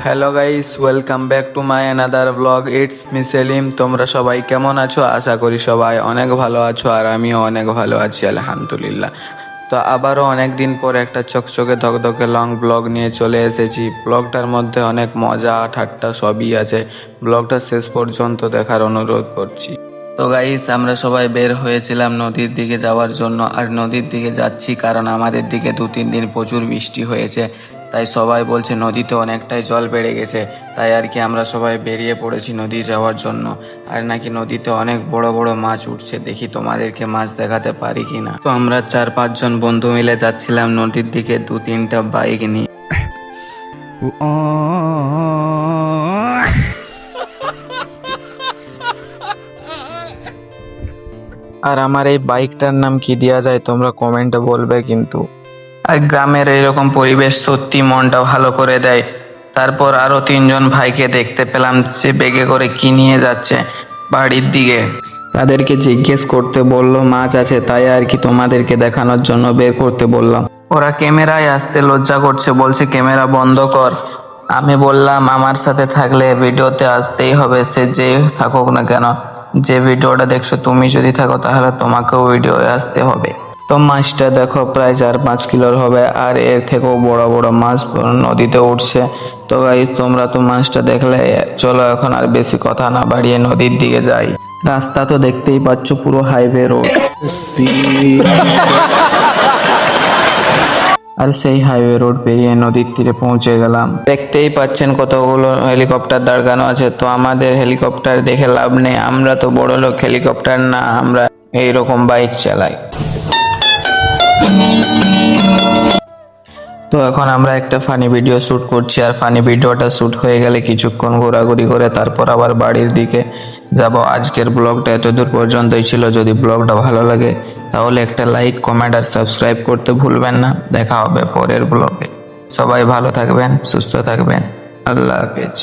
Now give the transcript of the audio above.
Hello guys, welcome back to my another blog. It's me Selim. তোমরা সবাই কেমন আছো? আশা করি সবাই অনেক ভালো আছো, আর আমিও অনেক ভালো আছি আলহামদুলিল্লাহ। তো আবারও অনেক দিন পর একটা চকচকে ধকধকে লং ব্লগ নিয়ে চলে এসেছি। ব্লগটার মধ্যে অনেক মজা ঠাট্টা সবই আছে। ব্লগটা শেষ পর্যন্ত দেখার অনুরোধ করছি। তো গাইস, আমরা সবাই বের হয়েছিলাম নদীর দিকে যাওয়ার জন্য। আর নদীর দিকে যাচ্ছি কারণ আমাদের দিকে 2-3 দিন প্রচুর বৃষ্টি হয়েছে, তাই সবাই বলছে নদীতে অনেকটাই জল বেড়ে গেছে। তাই আর কি আমরা সবাই বেরিয়ে পড়েছি নদী যাওয়ার জন্য। আর নাকি নদীতে অনেক বড় বড় মাছ উঠছে, দেখি তোমাদেরকে মাছ দেখাতে পারি কিনা। তো আমরা 4-5 জন বন্ধু মিলে যাচ্ছিলাম নদীর দিকে 2-3টা বাইক নিয়ে। আর আমার এই বাইকটার নাম কি দেওয়া যায় তোমরা কমেন্টে বলবে কিন্তু। আর গ্রামের এইরকম পরিবেশ সত্যি মনটা ভালো করে দেয়। তারপর আরো 3জন ভাইকে দেখতে পেলাম, সে বেগে করে কি নিয়ে যাচ্ছে বাড়ির দিকে। তাদেরকে জিজ্ঞেস করতে বললো মাছ আছে, তাই আর কি তোমাদেরকে দেখানোর জন্য বের করতে বললাম। ওরা ক্যামেরায় আসতে লজ্জা করছে, বলছে ক্যামেরা বন্ধ কর। আমি বললাম আমার সাথে থাকলে ভিডিওতে আসতেই হবে, সে যে থাকুক না কেন। যে ভিডিওটা দেখছো তুমি যদি থাকো তাহলে তোমাকেও ভিডিও আসতে হবে। তো মাছটা দেখো প্রায় 4-5 কিলোর হবে, আর এর থেকেও বড় বড় মাছ নদীতে উঠছে। তো গাইস, তোমরা তো মাছটা দেখলে, চলো এখন আর বেশি কথা না বাড়িয়ে নদীর দিকে যাই। রাস্তা তো দেখতেই পাচ্ছ, পুরো হাইওয়ে রোড। আর সেই হাইওয়ে রোড পেরিয়ে নদীর তীরে পৌঁছে গেলাম। দেখতেই পাচ্ছেন কতগুলো হেলিকপ্টার দাঁড়ানো আছে। তো আমাদের হেলিকপ্টার দেখে লাভ নেই, আমরা তো বড় লোক হেলিকপ্টার না, আমরা এইরকম বাইক চালাই। তো এখন আমরা একটা ফানি ভিডিও শ্যুট করছি, আর ফানি ভিডিওটা শ্যুট হয়ে গেলে কিছুক্ষণ ঘোরাঘুরি করে তারপর আবার বাড়ির দিকে যাব। আজকের ব্লগটা এতদূর পর্যন্তই ছিল। যদি ব্লগটা ভালো লাগে তাহলে একটা লাইক, কমেন্ট আর সাবস্ক্রাইব করতে ভুলবেন না। দেখা হবে পরের ব্লগে। সবাই ভালো থাকবেন, সুস্থ থাকবেন। আল্লাহ হাফেজ।